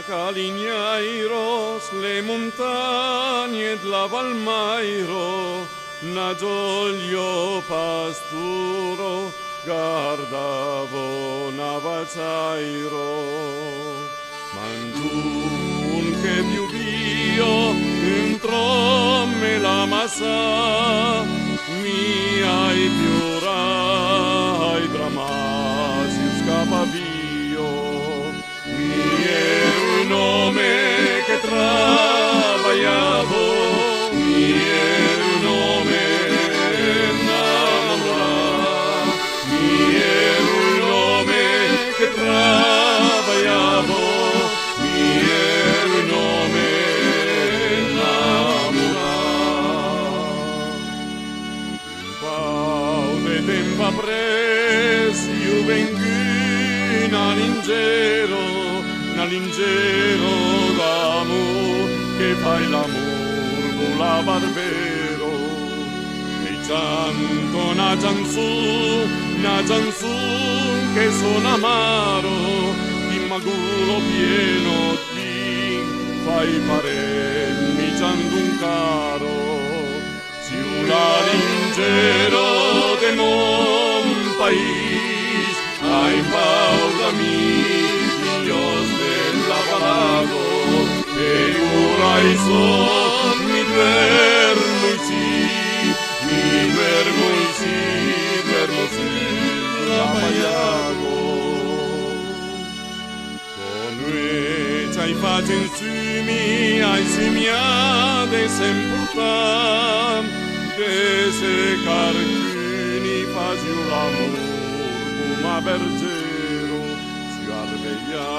Calignairos, le montagne della Valmairo, na gioglio pasturo, guardavo Navazzairo. Mangiun che piuvio, entro me la massa, mi hai piorai dramasi scapavio, mi ero un nome che travagliavo, mi ero un nome innamorato, mi ero un nome che travagliavo, mi ero un nome innamorato. Un po' di tempo appresso io vengo nell'ingero d'amor che fai l'amor con la barbero e canto una canzone che suona amaro di magulo pieno di fai paremmi canto un caro si una l'ingero de mon país ai pausa mi Dios della Valago e ora son mi vermo sì la Maiago con noi c'hai fatto insieme ai semiade s'importam de se carcuni fasi l'amor ma bergero si arveglia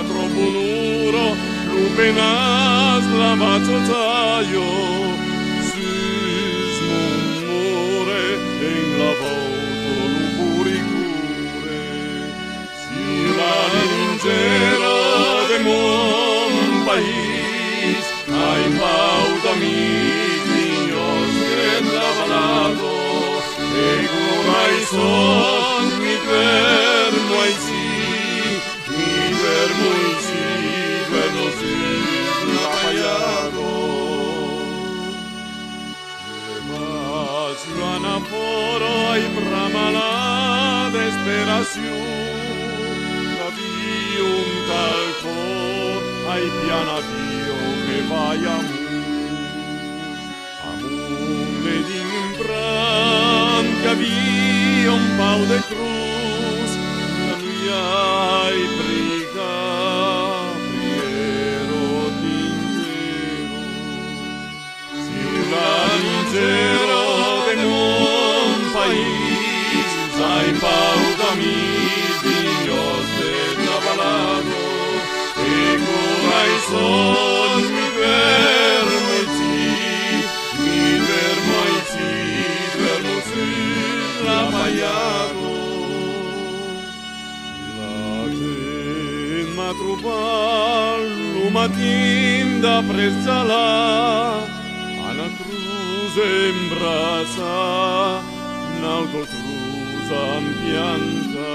troppo duro lupenas lavaggiotaio si smummore in la volta lupuricure si la lingero de mon país ai paudami niños que lavalago e gurai son mi vermo ai sì la Maiago Levasi foro ai bramala desperazione Navio un tal cor ai pianavio che vai amore d'imbran che avvia un pau de cruz la lui ai briga priero d'intero si l'angelo de mon país ai pau d'amis Dios de Navalago e corai son mi vermo sì la Maiago ma trovarlo matin da prezzala alla cruce in brasa un'auto cruza in pianta